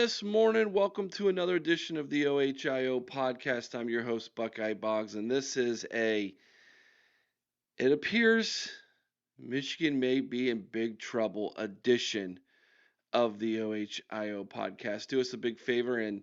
this morning. Welcome to another edition of the OHIO podcast. I'm your host, Buckeye Boggs, and this is it appears Michigan may be in big trouble edition of the OHIO podcast. Do us a big favor and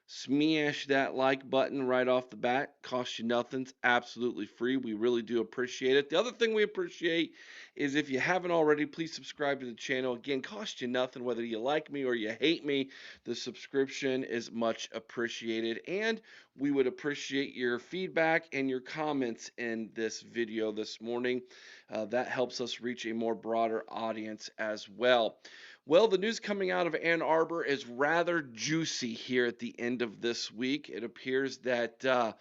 smash that like button right off the bat. Costs you nothing. It's absolutely free. We really do appreciate it. The other thing we appreciate is if you haven't already, please subscribe to the channel. Again, costs you nothing whether you like me or you hate me. The subscription is much appreciated. And we would appreciate your feedback and your comments in this video this morning. That helps us reach a more broader audience as well. Well, the news coming out of Ann Arbor is rather juicy here at the end of this week. It appears that the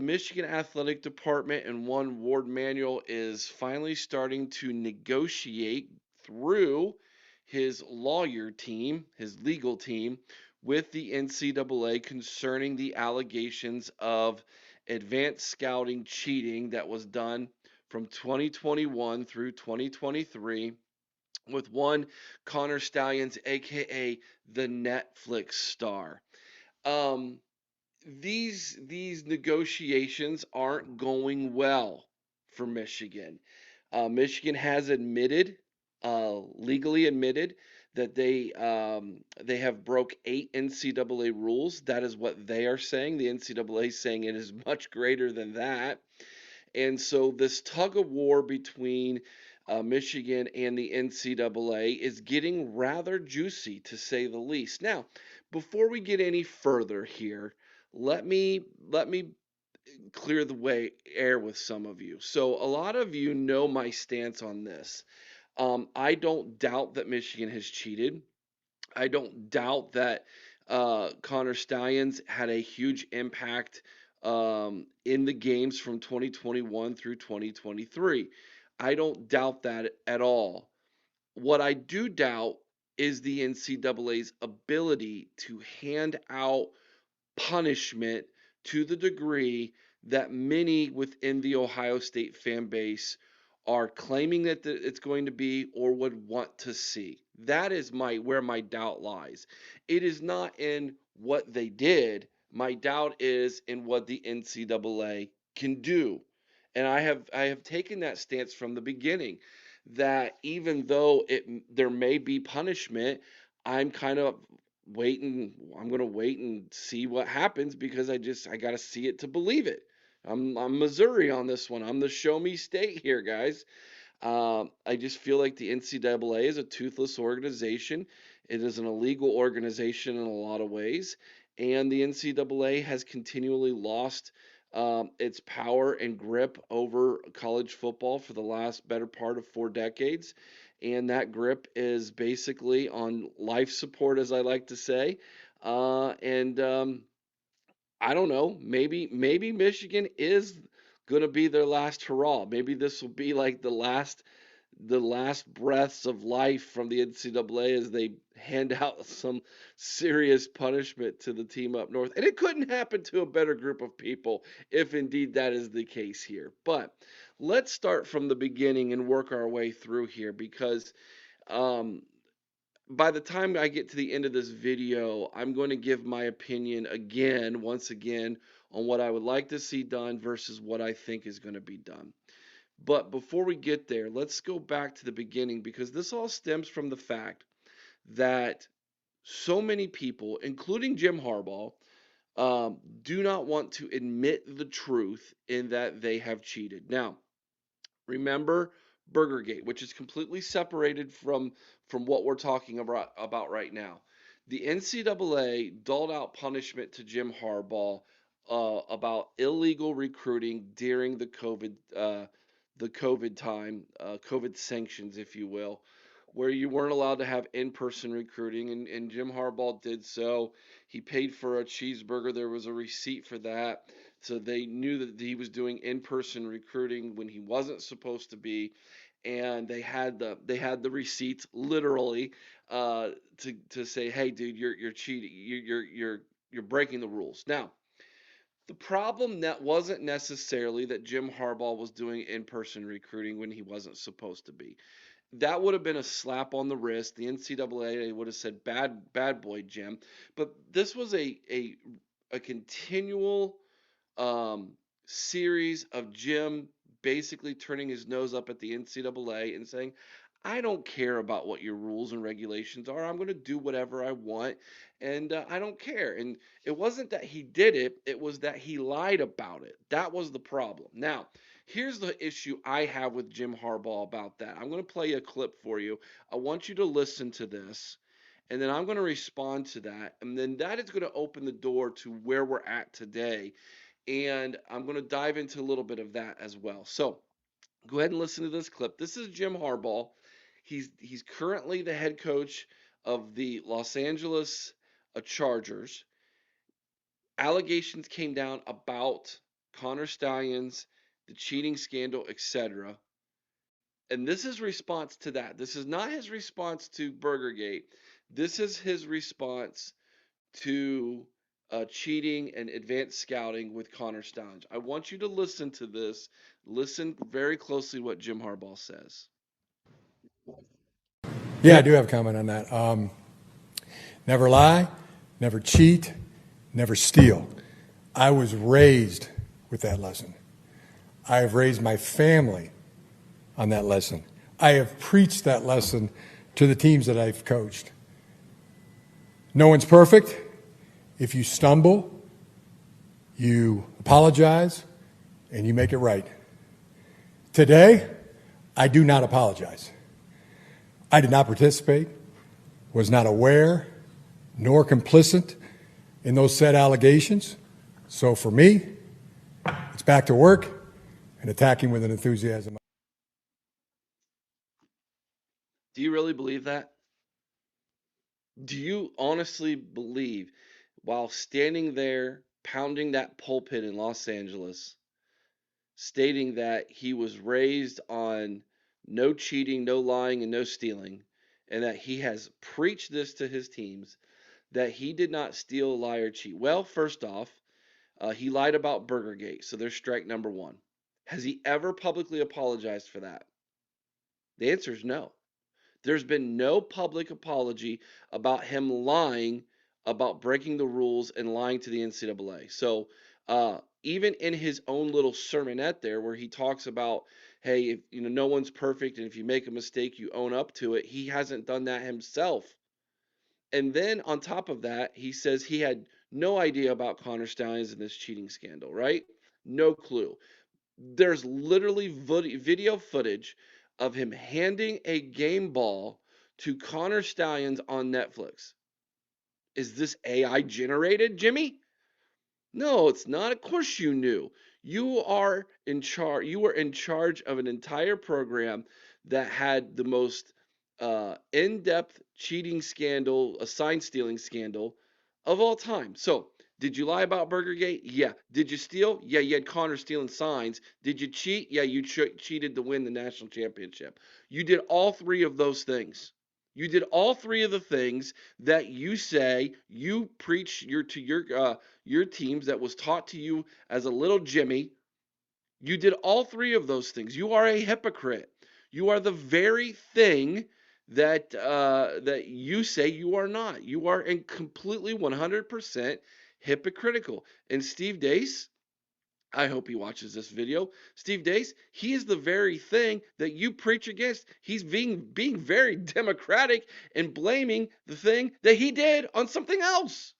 Michigan Athletic Department and one Ward Manuel is finally starting to negotiate through his lawyer team, his legal team, with the NCAA concerning the allegations of advanced scouting cheating that was done from 2021 through 2023 with one Connor Stallions, aka the Netflix star. Um, these negotiations aren't going well for Michigan. Michigan has legally admitted, that they have broke 8 NCAA rules. That is what they are saying. The NCAA is saying it is much greater than that. And so this tug of war between Michigan and the NCAA is getting rather juicy, to say the least. Now, before we get any further here, let me clear the air with some of you. So a lot of you know my stance on this. I don't doubt that Michigan has cheated. I don't doubt that Connor Stallions had a huge impact in the games from 2021 through 2023. I don't doubt that at all. What I do doubt is the NCAA's ability to hand out punishment to the degree that many within the Ohio State fan base are claiming that it's going to be or would want to see. That is where my doubt lies. It is not in what they did. My doubt is in what the NCAA can do. And I have taken that stance from the beginning, that even though there may be punishment, I'm kind of waiting. I'm going to wait and see what happens, because I got to see it to believe it. I'm Missouri on this one. I'm the show me state here, guys. I just feel like the NCAA is a toothless organization. It is an illegal organization in a lot of ways, and the NCAA has continually lost its power and grip over college football for the last better part of 4 decades. And that grip is basically on life support, as I like to say. And I don't know. Maybe Michigan is gonna be their last hurrah. Maybe this will be like the last breaths of life from the NCAA as they hand out some serious punishment to the team up north. And it couldn't happen to a better group of people if indeed that is the case here. But let's start from the beginning and work our way through here, because um, by the time I get to the end of this video, I'm going to give my opinion again, once again, on what I would like to see done versus what I think is going to be done. But before we get there, let's go back to the beginning, because this all stems from the fact that so many people, including Jim Harbaugh, do not want to admit the truth in that they have cheated. Now, remember Burgergate, which is completely separated from what we're talking about right now. The NCAA doled out punishment to Jim Harbaugh about illegal recruiting during the COVID time, COVID sanctions, if you will, where you weren't allowed to have in-person recruiting, and Jim Harbaugh did so. He paid for a cheeseburger. There was a receipt for that. So they knew that he was doing in-person recruiting when he wasn't supposed to be, and they had the receipts literally to say, "Hey, dude, you're cheating. You're breaking the rules." Now, the problem that wasn't necessarily that Jim Harbaugh was doing in-person recruiting when he wasn't supposed to be. that would have been a slap on the wrist. The NCAA would have said, bad boy, Jim. But this was a continual um, series of Jim basically turning his nose up at the NCAA and saying, I don't care about what your rules and regulations are. I'm going to do whatever I want, and I don't care. And it wasn't that he did it, it was that he lied about it. That was the problem. Now, here's the issue I have with Jim Harbaugh about that. I'm going to play a clip for you. I want you to listen to this, and then I'm going to respond to that. And then that is going to open the door to where we're at today, and I'm going to dive into a little bit of that as well. So go ahead and listen to this clip. This is Jim Harbaugh. He's currently the head coach of the Los Angeles Chargers. Allegations came down about Connor Stallions, the cheating scandal, etc. And this is response to that. This is not his response to Burgergate. This is his response to cheating and advanced scouting with Connor Stallions. I want you to listen to this. Listen very closely what Jim Harbaugh says. Yeah, I do have a comment on that. Never lie, never cheat, never steal. I was raised with that lesson. I have raised my family on that lesson. I have preached that lesson to the teams that I've coached. No one's perfect. If you stumble, you apologize, and you make it right. Today, I do not apologize. I did not participate, was not aware, nor complicit in those said allegations. So for me, it's back to work and attacking with an enthusiasm. Do you really believe that? Do you honestly believe, while standing there pounding that pulpit in Los Angeles, stating that he was raised on no cheating, no lying, and no stealing, and that he has preached this to his teams, that he did not steal, lie, or cheat? Well, first off, he lied about Burgergate, so there's strike number one. Has he ever publicly apologized for that? The answer is no. There's been no public apology about him lying about breaking the rules and lying to the NCAA. So even in his own little sermonette there, where he talks about, hey, if, no one's perfect, and if you make a mistake, you own up to it. He hasn't done that himself. And then on top of that, he says he had no idea about Connor Stallions and this cheating scandal, right? No clue. There's literally video footage of him handing a game ball to Connor Stallions on Netflix. Is this AI generated, Jimmy? No, it's not. Of course you knew. You are in charge. You were in charge of an entire program that had the most in-depth cheating scandal, a sign stealing scandal of all time. So, did you lie about Burgergate? Yeah. Did you steal? Yeah, you had Connor stealing signs. Did you cheat? Yeah, you cheated to win the national championship. You did all three of those things. You did all three of the things that you say you preach your teams, that was taught to you as a little Jimmy. You did all three of those things. You are a hypocrite. You are the very thing that you say you are not. You are in completely 100% hypocritical. And Steve Dace, I hope he watches this video. Steve Dace, he is the very thing that you preach against. He's being very democratic and blaming the thing that he did on something else.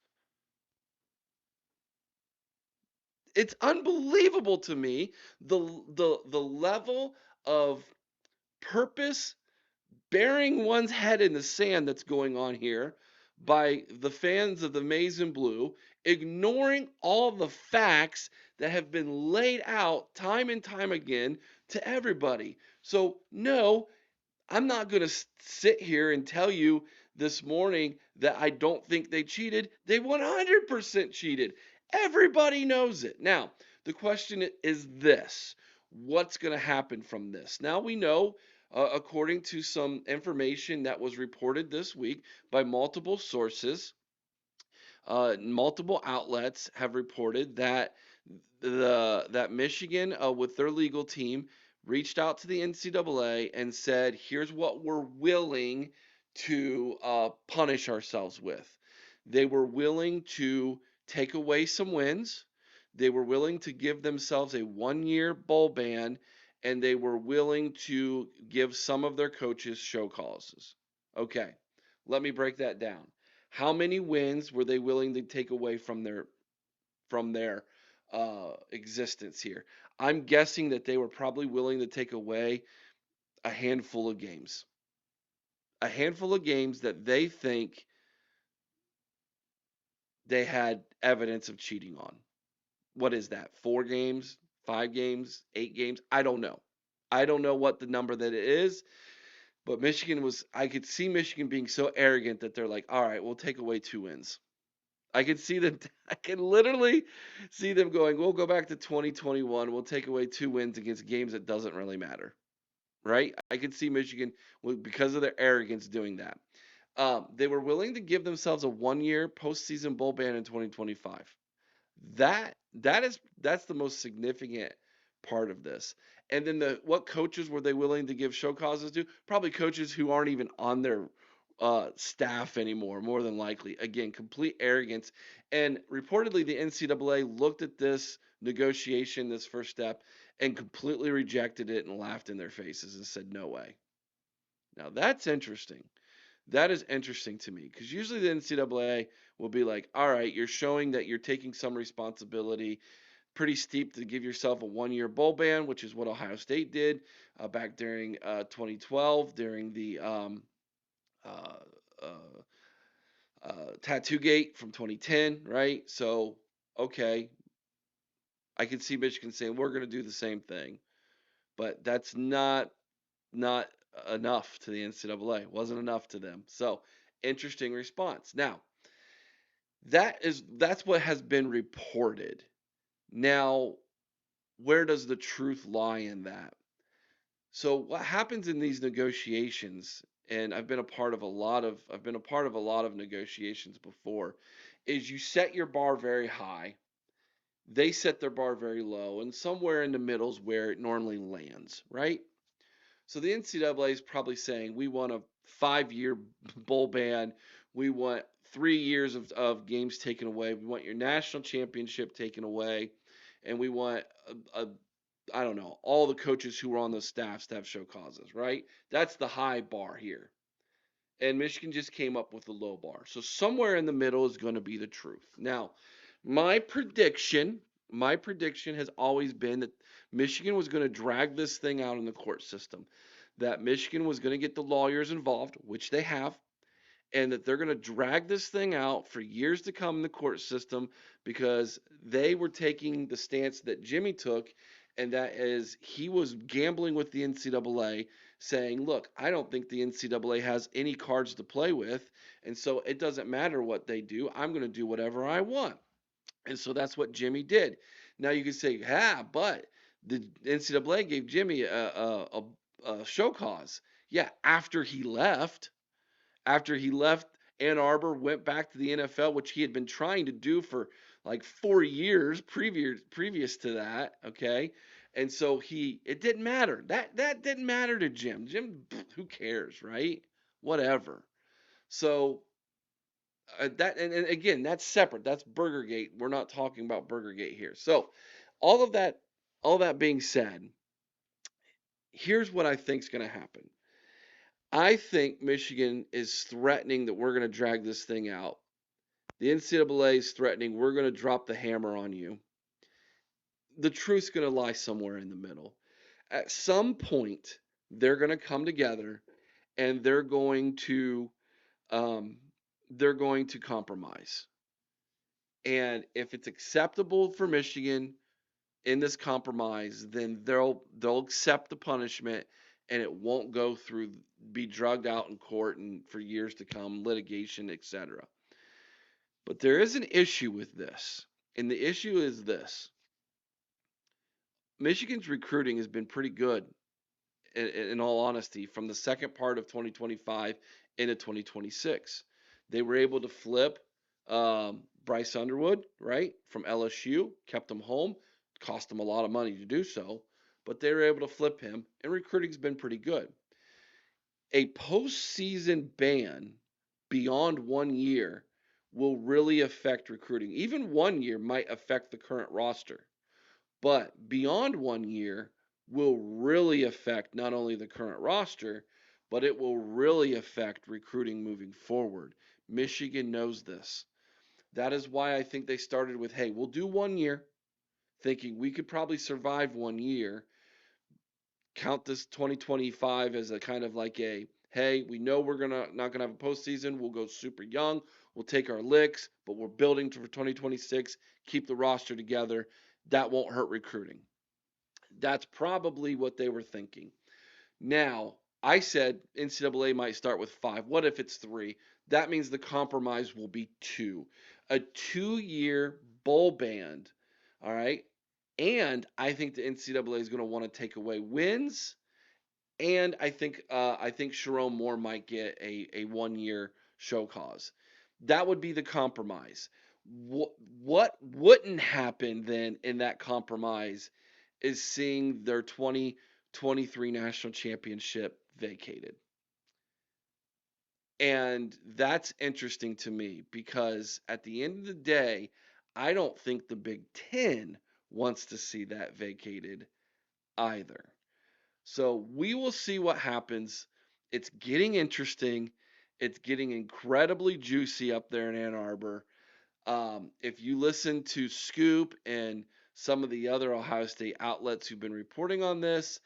It's unbelievable to me, the level of purpose burying one's head in the sand that's going on here by the fans of the maize and blue, ignoring all the facts that have been laid out time and time again to everybody. So no, I'm not going to sit here and tell you this morning that I don't think they cheated. They 100% cheated. Everybody knows it. Now, the question is this: what's going to happen from this? Now we know, according to some information that was reported this week by multiple sources, multiple outlets have reported that Michigan, with their legal team, reached out to the NCAA and said, here's what we're willing to punish ourselves with. They were willing to take away some wins. They were willing to give themselves a 1 year bowl ban, and they were willing to give some of their coaches show causes. Okay, let me break that down. How many wins were they willing to take away from their existence here? I'm guessing that they were probably willing to take away a handful of games, a handful of games that they think they had evidence of cheating on. What is that? 4 games, 5 games, 8 games? I don't know. I don't know what the number that it is, but I could see Michigan being so arrogant that they're like, all right, we'll take away 2 wins. I could see them, I can literally see them going, we'll go back to 2021. We'll take away 2 wins against games that doesn't really matter, right? I could see Michigan, because of their arrogance, doing that. They were willing to give themselves a 1 year postseason bowl ban in 2025. That's the most significant part of this. And then what coaches were they willing to give show causes to? Probably coaches who aren't even on their staff anymore, more than likely. Again, complete arrogance. And reportedly, the NCAA looked at this negotiation, this first step, and completely rejected it and laughed in their faces and said, no way. Now that's interesting. That is interesting to me because usually the NCAA will be like, all right, you're showing that you're taking some responsibility. Pretty steep to give yourself a 1 year bowl ban, which is what Ohio State did back during 2012 during the uh, uh, Tattoo Gate from 2010, right? So, okay, I can see Michigan saying we're going to do the same thing, but that's not enough to the NCAA. It wasn't enough to them. So, interesting response. Now, that's what has been reported. Now, where does the truth lie in that? So what happens in these negotiations, and I've been a part of a lot of negotiations before, is you set your bar very high, they set their bar very low, and somewhere in the middle is where it normally lands, right? So the NCAA is probably saying we want a 5 year bowl ban, we want 3 years of games taken away, we want your national championship taken away, and we want a I don't know, all the coaches who were on those staffs to have show causes, right? That's the high bar here. And Michigan just came up with the low bar. So somewhere in the middle is going to be the truth. Now, my prediction, my prediction has always been that Michigan was going to drag this thing out in the court system. That Michigan was going to get the lawyers involved, which they have, and that they're going to drag this thing out for years to come in the court system because they were taking the stance that Jimmy took, and that is he was gambling with the NCAA, saying, look, I don't think the NCAA has any cards to play with, and so it doesn't matter what they do. I'm going to do whatever I want. And so that's what Jimmy did. Now you can say, yeah, but the NCAA gave Jimmy a show cause. Yeah, after he left Ann Arbor, went back to the NFL, which he had been trying to do for like 4 years previous to that. Okay, and so it didn't matter. That didn't matter to Jim. Jim, who cares, right? Whatever. So and again, that's separate. That's Burgergate. We're not talking about Burgergate here. So all of that, all that being said, here's what I think is going to happen. I think Michigan is threatening that we're going to drag this thing out. The NCAA is threatening we're going to drop the hammer on you. The truth's going to lie somewhere in the middle. At some point, they're going to come together and um, they're going to compromise. And if it's acceptable for Michigan in this compromise, then they'll accept the punishment and it won't go through be drugged out in court and for years to come, litigation, etc. But there is an issue with this. And the issue is this. Michigan's recruiting has been pretty good in all honesty from the second part of 2025 into 2026. They were able to flip Bryce Underwood, right, from LSU, kept him home, cost him a lot of money to do so. but they were able to flip him, and recruiting's been pretty good. A postseason ban beyond 1 year will really affect recruiting. Even 1 year might affect the current roster, but beyond 1 year will really affect not only the current roster, but it will really affect recruiting moving forward. Michigan knows this. That is why I think they started with, hey, we'll do 1 year, thinking we could probably survive 1 year. Count this 2025 as a kind of like a, hey, we know we're gonna not gonna have a postseason. We'll go super young. We'll take our licks, but we're building for 2026. Keep the roster together. That won't hurt recruiting. That's probably what they were thinking. Now, I said NCAA might start with 5. What if it's 3? That means the compromise will be 2. A 2-year bowl band, all right? And I think the NCAA is going to want to take away wins, and I think Sharon Moore might get a 1-year show cause. That would be the compromise. What wouldn't happen then in that compromise is seeing their 2023 national championship vacated. And that's interesting to me because at the end of the day, I don't think the Big Ten wants to see that vacated either. So we will see what happens. It's getting interesting. It's getting incredibly juicy up there in Ann Arbor. If you listen to Scoop and some of the other Ohio State outlets who've been reporting on this,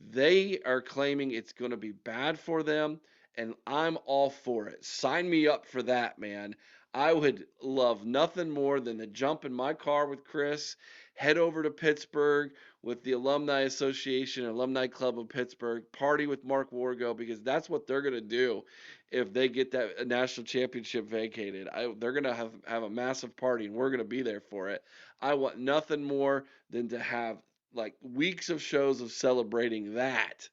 they are claiming it's going to be bad for them, and I'm all for it. Sign me up for that, man. I would love nothing more than to jump in my car with Chris, head over to Pittsburgh with the Alumni Association, Alumni Club of Pittsburgh, party with Mark Wargo because that's what they're going to do if they get that national championship vacated. They're going to have a massive party, and we're going to be there for it. I want nothing more than to have like weeks of shows of celebrating that.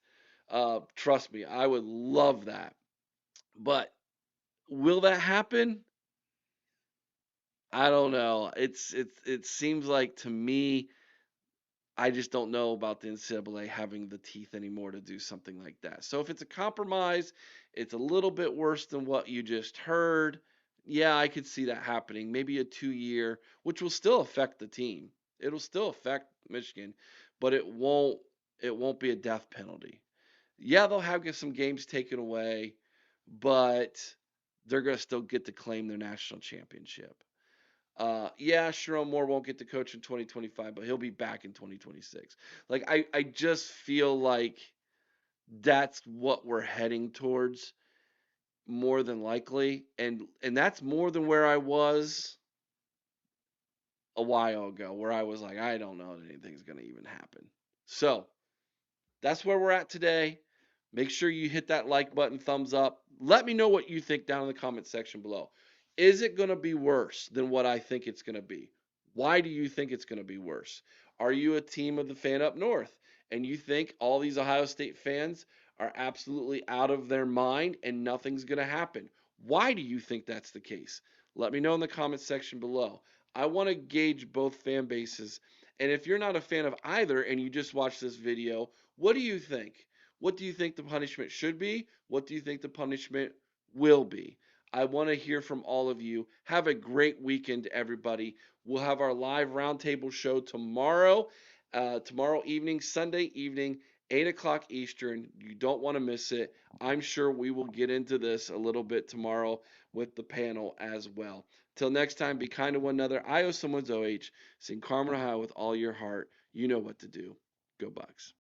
Trust me, I would love that. But will that happen? I don't know. It seems like to me I just don't know about the NCAA having the teeth anymore to do something like that. So if it's a compromise, it's a little bit worse than what you just heard. Yeah, I could see that happening. Maybe a 2 year, which will still affect the team. It'll still affect Michigan, but it won't be a death penalty. Yeah, they'll have some games taken away, but they're gonna still get to claim their national championship. Yeah, Sharon Moore won't get to coach in 2025, but he'll be back in 2026. Like I just feel like that's what we're heading towards more than likely, and that's more than where I was a while ago, where I was like, I don't know that anything's gonna even happen. So that's where we're at today. Make sure you hit that like button, thumbs up. Let me know what you think down in the comment section below. Is it going to be worse than what I think it's going to be? Why do you think it's going to be worse? Are you a team of the fan up north and you think all these Ohio State fans are absolutely out of their mind and nothing's going to happen? Why do you think that's the case? Let me know in the comment section below. I want to gauge both fan bases. And if you're not a fan of either and you just watch this video, what do you think? What do you think the punishment should be? What do you think the punishment will be? I want to hear from all of you. Have a great weekend, everybody. We'll have our live roundtable show tomorrow, tomorrow evening, Sunday evening, 8 o'clock Eastern. You don't want to miss it. I'm sure we will get into this a little bit tomorrow with the panel as well. Till next time, be kind to one another. I owe someone's OH. Sing Carmen Ohio with all your heart. You know what to do. Go Bucks.